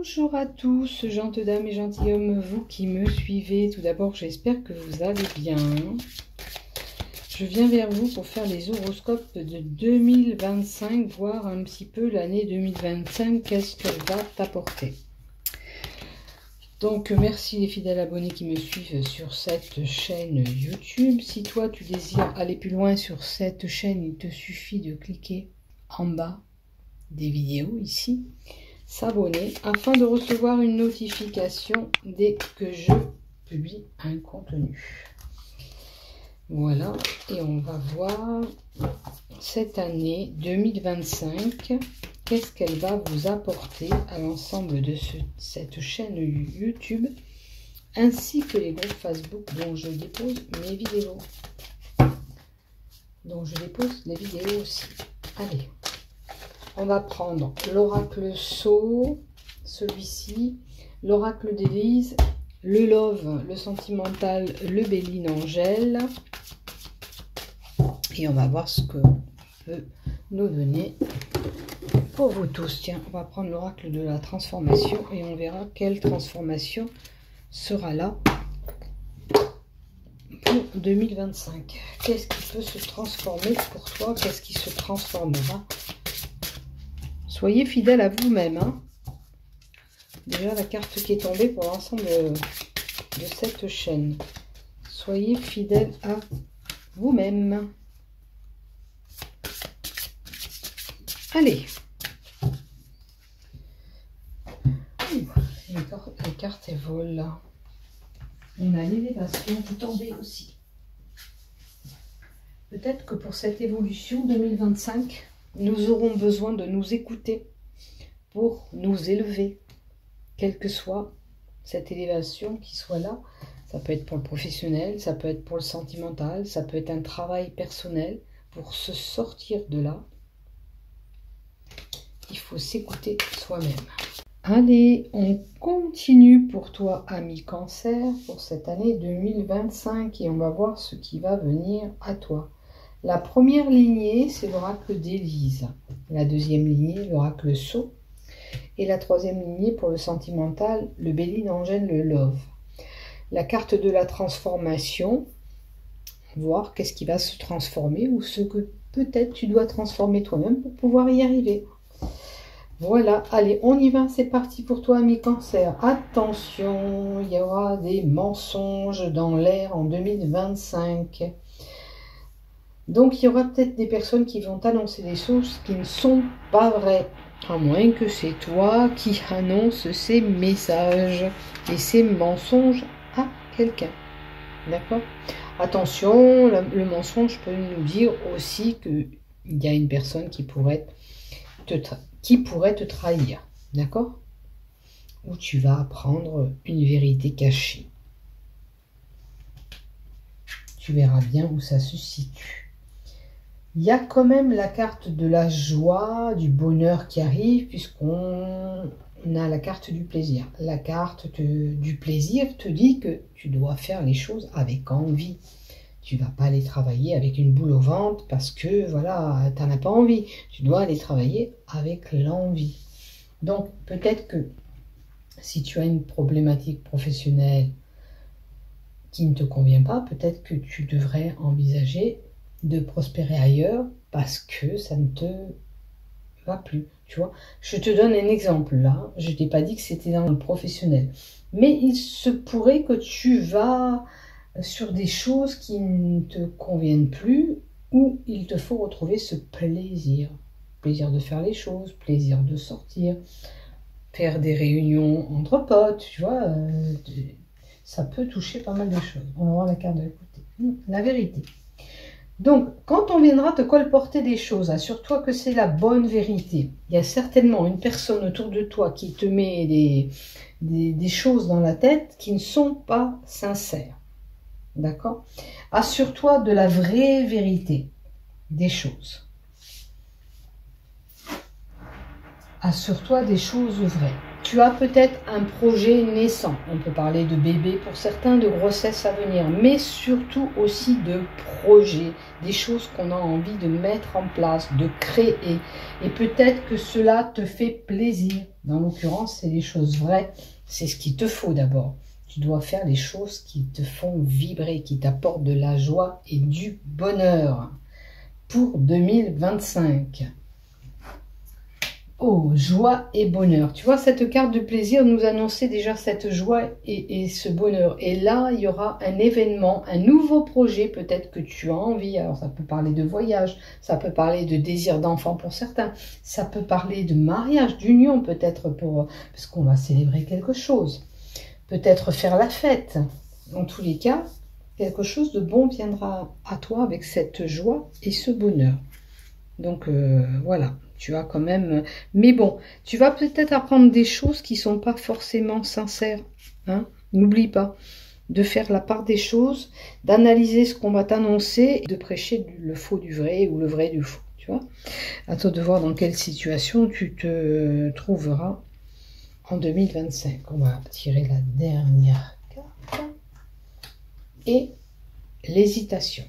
Bonjour à tous, gentes dames et gentilshommes, vous qui me suivez. Tout d'abord, j'espère que vous allez bien. Je viens vers vous pour faire les horoscopes de 2025, voir un petit peu l'année 2025, qu'est-ce qu'elle va t'apporter. Donc, merci les fidèles abonnés qui me suivent sur cette chaîne YouTube. Si toi, tu désires aller plus loin sur cette chaîne, il te suffit de cliquer en bas des vidéos ici. S'abonner afin de recevoir une notification dès que je publie un contenu. Voilà, et on va voir cette année 2025, qu'est-ce qu'elle va vous apporter à l'ensemble de cette chaîne YouTube, ainsi que les groupes Facebook dont je dépose mes vidéos. Donc je dépose les vidéos aussi. Allez. On va prendre l'oracle Sceau, celui-ci, l'oracle d'Élise, le Love, le sentimental, le Béline Angèle. Et on va voir ce que peut nous donner pour vous tous. Tiens, on va prendre l'oracle de la transformation et on verra quelle transformation sera là pour 2025. Qu'est-ce qui peut se transformer pour toi? Qu'est-ce qui se transformera? Soyez fidèle à vous-même. Hein. Déjà, la carte qui est tombée pour l'ensemble de cette chaîne. Soyez fidèle à vous-même. Allez. Les cartes elles volent là. On a l'élévation qui est tombée aussi. Peut-être que pour cette évolution 2025, nous aurons besoin de nous écouter pour nous élever, quelle que soit cette élévation qui soit là. Ça peut être pour le professionnel, ça peut être pour le sentimental, ça peut être un travail personnel. Pour se sortir de là, il faut s'écouter soi-même. Allez, on continue pour toi, ami Cancer, pour cette année 2025 et on va voir ce qui va venir à toi. La première lignée, c'est l'oracle d'Élise. La deuxième lignée, l'oracle Sceau. Et la troisième lignée, pour le sentimental, le Béline Angèle, le Love. La carte de la transformation, voir qu'est-ce qui va se transformer ou ce que peut-être tu dois transformer toi-même pour pouvoir y arriver. Voilà, allez, on y va, c'est parti pour toi, ami Cancer. Attention, il y aura des mensonges dans l'air en 2025. Donc, il y aura peut-être des personnes qui vont annoncer des choses qui ne sont pas vraies. À moins que c'est toi qui annonce ces messages et ces mensonges à quelqu'un. D'accord? Attention, le mensonge peut nous dire aussi qu'il y a une personne qui pourrait te trahir. D'accord? Ou tu vas apprendre une vérité cachée. Tu verras bien où ça se situe. Il y a quand même la carte de la joie, du bonheur qui arrive, puisqu'on a la carte du plaisir. La carte du plaisir te dit que tu dois faire les choses avec envie. Tu ne vas pas aller travailler avec une boule au ventre parce que, voilà, tu n'en as pas envie. Tu dois aller travailler avec l'envie. Donc, peut-être que si tu as une problématique professionnelle qui ne te convient pas, peut-être que tu devrais envisager de prospérer ailleurs parce que ça ne te va plus, tu vois. Je te donne un exemple là, je t'ai pas dit que c'était dans le professionnel, mais il se pourrait que tu vas sur des choses qui ne te conviennent plus, où il te faut retrouver ce plaisir, plaisir de faire les choses, plaisir de sortir, faire des réunions entre potes, tu vois, ça peut toucher pas mal de choses. On va voir la carte de côté, la vérité. Donc, quand on viendra te colporter des choses, assure-toi que c'est la bonne vérité. Il y a certainement une personne autour de toi qui te met des choses dans la tête qui ne sont pas sincères. D'accord? Assure-toi de la vraie vérité des choses. Assure-toi des choses vraies. Tu as peut-être un projet naissant. On peut parler de bébé pour certains, de grossesse à venir, mais surtout aussi de projets, des choses qu'on a envie de mettre en place, de créer. Et peut-être que cela te fait plaisir. Dans l'occurrence, c'est les choses vraies. C'est ce qu'il te faut d'abord. Tu dois faire les choses qui te font vibrer, qui t'apportent de la joie et du bonheur pour 2025. Oh, joie et bonheur. Tu vois, cette carte de plaisir nous annonçait déjà cette joie et ce bonheur. Et là, il y aura un événement, un nouveau projet peut-être que tu as envie. Alors, ça peut parler de voyage, ça peut parler de désir d'enfant pour certains, ça peut parler de mariage, d'union peut-être parce qu'on va célébrer quelque chose. Peut-être faire la fête. En tous les cas, quelque chose de bon viendra à toi avec cette joie et ce bonheur. Donc, voilà. Tu as quand même... Mais bon, tu vas peut-être apprendre des choses qui ne sont pas forcément sincères. Hein. N'oublie pas de faire la part des choses, d'analyser ce qu'on va t'annoncer, de prêcher le faux du vrai ou le vrai du faux. Tu vois, à toi de voir dans quelle situation tu te trouveras en 2025. On va tirer la dernière carte. Et l'hésitation.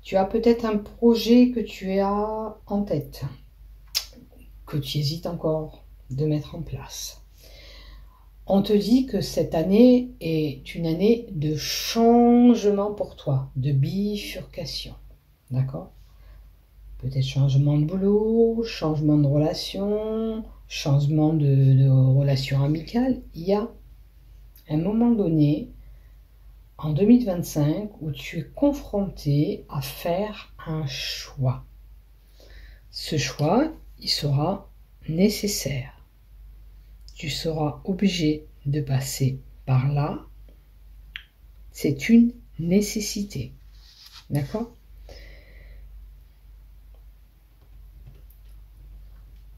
Tu as peut-être un projet que tu as en tête, que tu hésites encore de mettre en place. On te dit que cette année est une année de changement pour toi, de bifurcation. D'accord? Peut-être changement de boulot, changement de relation, changement de relation amicale. Il y a un moment donné, en 2025, où tu es confronté à faire un choix. Ce choix, il sera nécessaire. Tu seras obligé de passer par là. C'est une nécessité. D'accord?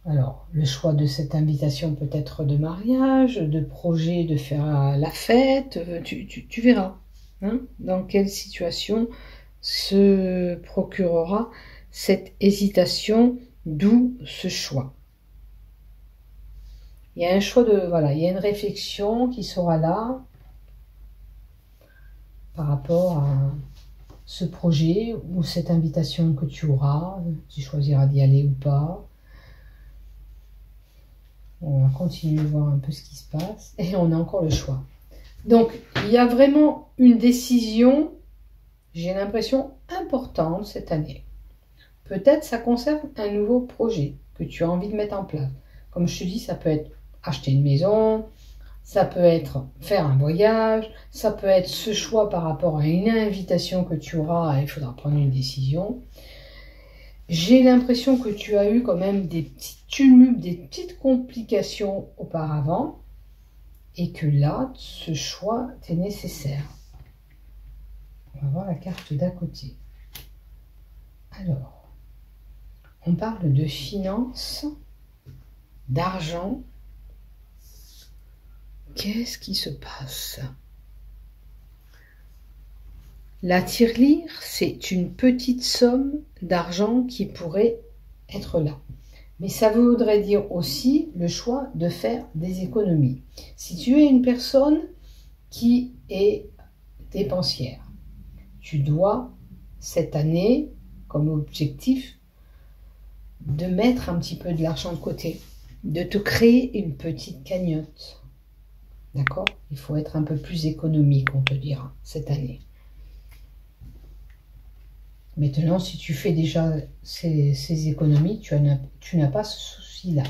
Alors, le choix de cette invitation peut être de mariage, de projet de faire la fête, tu verras hein, dans quelle situation se procurera cette hésitation, d'où ce choix. Il y a un choix de, voilà, il y a une réflexion qui sera là par rapport à ce projet ou cette invitation que tu auras, tu choisiras d'y aller ou pas. On va continuer de voir un peu ce qui se passe et on a encore le choix. Donc, il y a vraiment une décision, j'ai l'impression, importante cette année. Peut-être ça concerne un nouveau projet que tu as envie de mettre en place. Comme je te dis, ça peut être acheter une maison, ça peut être faire un voyage, ça peut être ce choix par rapport à une invitation que tu auras et il faudra prendre une décision. J'ai l'impression que tu as eu quand même des petits tumultes, des petites complications auparavant et que là, ce choix t'est nécessaire. On va voir la carte d'à côté. Alors, on parle de finances, d'argent. Qu'est-ce qui se passe? La tirelire, c'est une petite somme d'argent qui pourrait être là. Mais ça voudrait dire aussi le choix de faire des économies. Si tu es une personne qui est dépensière, tu dois cette année, comme objectif, de mettre un petit peu de l'argent de côté, de te créer une petite cagnotte. D'accord? Il faut être un peu plus économique, on te dira, cette année. Maintenant, si tu fais déjà ces économies, tu n'as pas ce souci-là.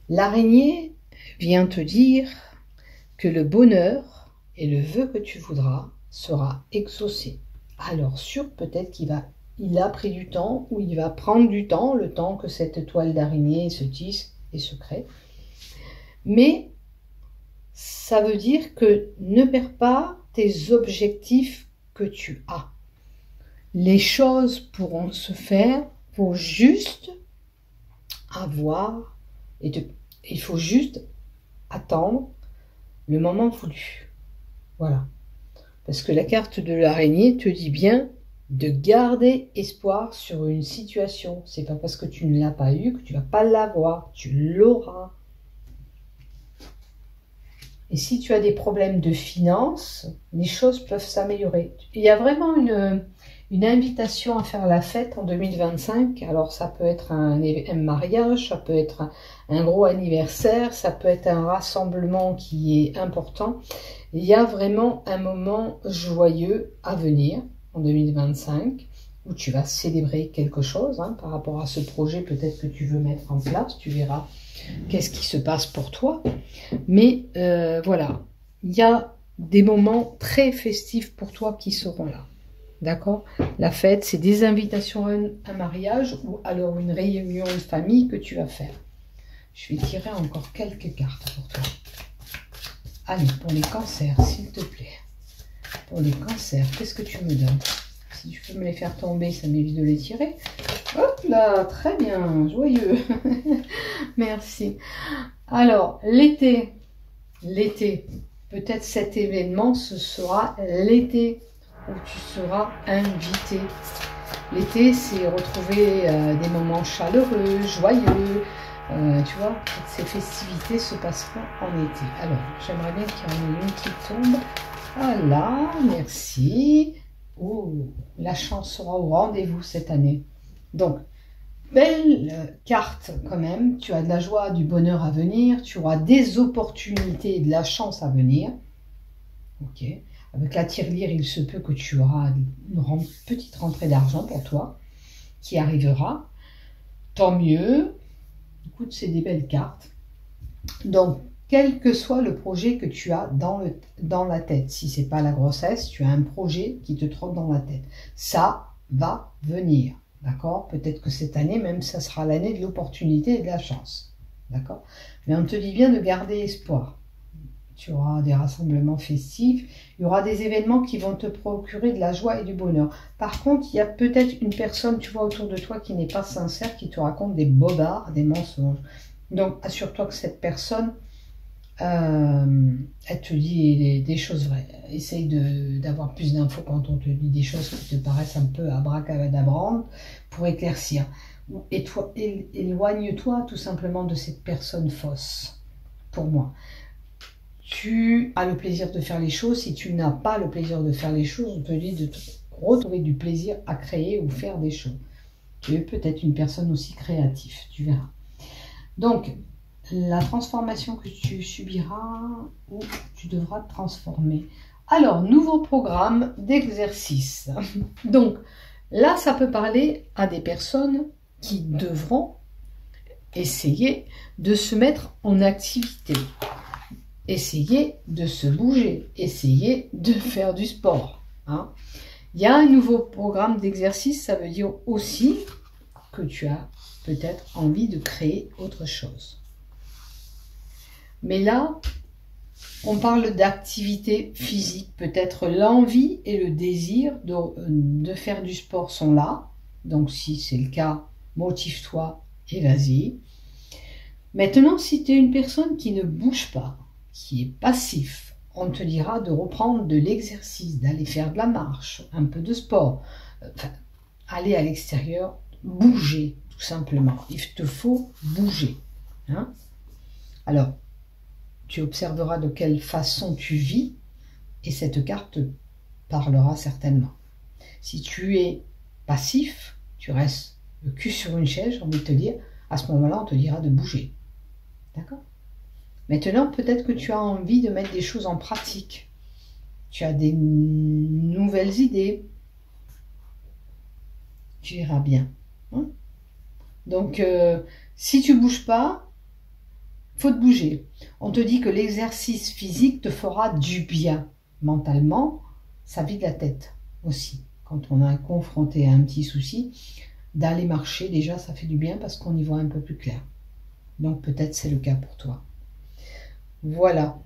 L'araignée vient te dire que le bonheur et le vœu que tu voudras sera exaucé. Alors, peut-être qu'il a pris du temps ou il va prendre du temps, le temps que cette toile d'araignée se tisse et se crée. Mais ça veut dire que ne perds pas tes objectifs que tu as. Les choses pourront se faire, il faut juste avoir, il faut juste attendre le moment voulu. Voilà. Parce que la carte de l'araignée te dit bien de garder espoir sur une situation. C'est pas parce que tu ne l'as pas eu que tu vas pas l'avoir, tu l'auras. Et si tu as des problèmes de finances, les choses peuvent s'améliorer. Il y a vraiment une invitation à faire la fête en 2025. Alors ça peut être un mariage, ça peut être un gros anniversaire, ça peut être un rassemblement qui est important. Il y a vraiment un moment joyeux à venir en 2025 où tu vas célébrer quelque chose par rapport à ce projet peut-être que tu veux mettre en place. Tu verras qu'est-ce qui se passe pour toi. Mais voilà, il y a des moments très festifs pour toi qui seront là. D'accord? La fête, c'est des invitations à un mariage ou alors une réunion de famille que tu vas faire. Je vais tirer encore quelques cartes pour toi. Allez, pour les cancers, s'il te plaît. Pour les cancers, qu'est-ce que tu me donnes? Si tu peux me les faire tomber, ça m'évite de les tirer. Hop là, très bien, joyeux. Merci. Alors, l'été. L'été. Peut-être cet événement, ce sera l'été où tu seras invité. L'été, c'est retrouver des moments chaleureux, joyeux. Tu vois, toutes ces festivités se passeront en été. Alors, j'aimerais bien qu'il y en ait une qui tombe. Voilà, merci. Oh, la chance sera au rendez-vous cette année. Donc, belle carte quand même. Tu as de la joie, du bonheur à venir. Tu auras des opportunités et de la chance à venir. Ok. Avec la tirelire, il se peut que tu auras une petite rentrée d'argent pour toi qui arrivera. Tant mieux. Écoute, c'est des belles cartes. Donc, quel que soit le projet que tu as dans la tête, si ce n'est pas la grossesse, tu as un projet qui te trotte dans la tête. Ça va venir, d'accord? Peut-être que cette année, même, ça sera l'année de l'opportunité et de la chance, d'accord? Mais on te dit bien de garder espoir. Tu auras des rassemblements festifs, il y aura des événements qui vont te procurer de la joie et du bonheur. Par contre, il y a peut-être une personne, tu vois, autour de toi qui n'est pas sincère, qui te raconte des bobards, des mensonges. Donc, assure-toi que cette personne, elle te dit des choses vraies. Essaye d'avoir plus d'infos quand on te dit des choses qui te paraissent un peu abracadabrantes pour éclaircir. Éloigne-toi tout simplement de cette personne fausse, pour moi. Tu as le plaisir de faire les choses. Si tu n'as pas le plaisir de faire les choses, on te dit de retrouver du plaisir à créer ou faire des choses. Tu es peut-être une personne aussi créative, tu verras. Donc, la transformation que tu subiras ou tu devras te transformer. Alors, nouveau programme d'exercice. Donc, là, ça peut parler à des personnes qui devront essayer de se mettre en activité. Essayer de se bouger, essayer de faire du sport. Il y a un nouveau programme d'exercice, ça veut dire aussi que tu as peut-être envie de créer autre chose. Mais là, on parle d'activité physique, peut-être l'envie et le désir de faire du sport sont là. Donc si c'est le cas, motive-toi et vas-y. Maintenant, si tu es une personne qui ne bouge pas, qui est passif, on te dira de reprendre de l'exercice, d'aller faire de la marche, un peu de sport, aller à l'extérieur, bouger tout simplement. Il te faut bouger. Alors, tu observeras de quelle façon tu vis et cette carte te parlera certainement. Si tu es passif, tu restes le cul sur une chaise, j'ai envie de te dire, à ce moment-là, on te dira de bouger. D'accord ? Maintenant, peut-être que tu as envie de mettre des choses en pratique. Tu as des nouvelles idées. Tu verras bien. Donc, si tu ne bouges pas, il faut te bouger. On te dit que l'exercice physique te fera du bien. Mentalement, ça vide la tête aussi. Quand on est confronté à un petit souci, d'aller marcher, déjà, ça fait du bien parce qu'on y voit un peu plus clair. Donc, peut-être c'est le cas pour toi. Voilà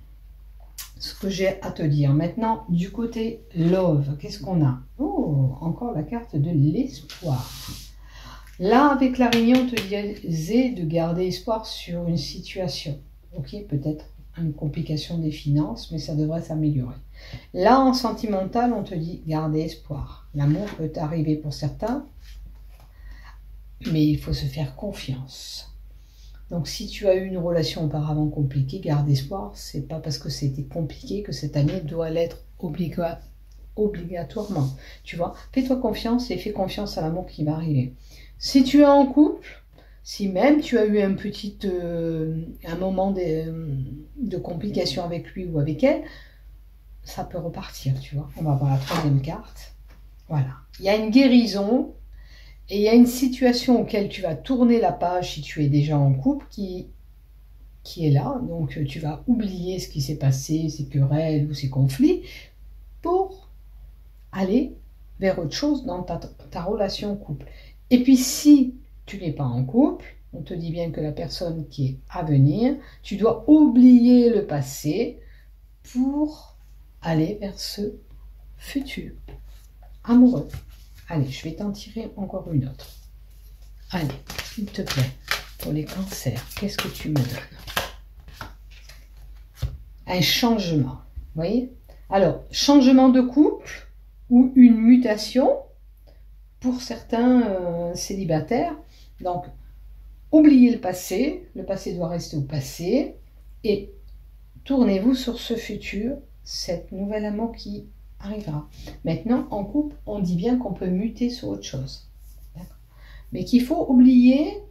ce que j'ai à te dire. Maintenant, du côté love, qu'est-ce qu'on a? Oh, encore la carte de l'espoir. Là, avec la réunion, on te disait de garder espoir sur une situation. Ok, peut-être une complication des finances, mais ça devrait s'améliorer. Là, en sentimental, on te dit garder espoir. L'amour peut arriver pour certains, mais il faut se faire confiance. Donc, si tu as eu une relation auparavant compliquée, garde espoir. C'est pas parce que c'était compliqué que cette année doit l'être obligatoirement. Tu vois, fais-toi confiance et fais confiance à l'amour qui va arriver. Si tu es en couple, si même tu as eu un moment de complication avec lui ou avec elle, ça peut repartir, tu vois. On va voir la troisième carte. Voilà. Il y a une guérison et il y a une situation auquel tu vas tourner la page si tu es déjà en couple qui est là. Donc tu vas oublier ce qui s'est passé, ces querelles ou ces conflits, pour aller vers autre chose dans ta relation couple. Et puis si tu n'es pas en couple, on te dit bien que la personne qui est à venir, tu dois oublier le passé pour aller vers ce futur amoureux. Allez, je vais t'en tirer encore une autre. Allez, s'il te plaît, pour les cancers, qu'est-ce que tu me donnes? Un changement, vous voyez? Alors, changement de couple ou une mutation pour certains célibataires. Donc, oubliez le passé doit rester au passé et tournez-vous sur ce futur, cette nouvelle amour qui arrivera. Maintenant, en couple, on dit bien qu'on peut muter sur autre chose. Mais qu'il faut oublier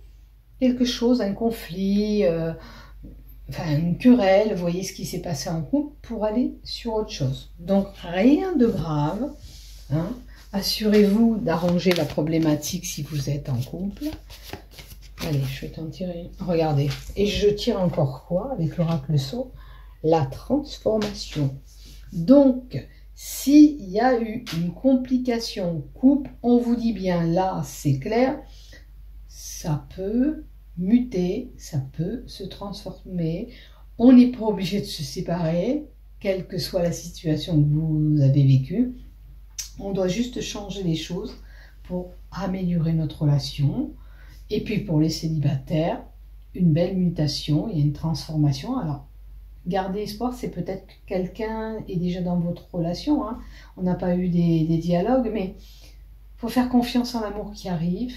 quelque chose, un conflit, une querelle, vous voyez ce qui s'est passé en couple, pour aller sur autre chose. Donc, rien de grave. Hein. Assurez-vous d'arranger la problématique si vous êtes en couple. Allez, je vais t'en tirer. Regardez. Et je tire encore quoi avec l'oracle sceau? La transformation. Donc, s'il y a eu une complication couple, on vous dit bien là, c'est clair, ça peut muter, ça peut se transformer. On n'est pas obligé de se séparer, quelle que soit la situation que vous avez vécue. On doit juste changer les choses pour améliorer notre relation. Et puis pour les célibataires, une belle mutation et une transformation. Alors, gardez espoir, c'est peut-être que quelqu'un est déjà dans votre relation. Hein. On n'a pas eu des dialogues, mais il faut faire confiance en l'amour qui arrive.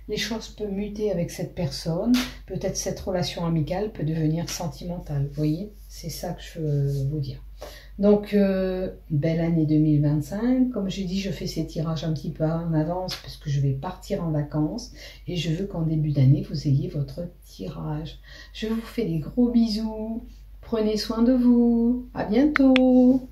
Les choses peuvent muter avec cette personne. Peut-être cette relation amicale peut devenir sentimentale. Vous voyez, c'est ça que je veux vous dire. Donc, belle année 2025. Comme j'ai dit, je fais ces tirages un petit peu en avance parce que je vais partir en vacances. Et je veux qu'en début d'année, vous ayez votre tirage. Je vous fais des gros bisous. Prenez soin de vous. À bientôt.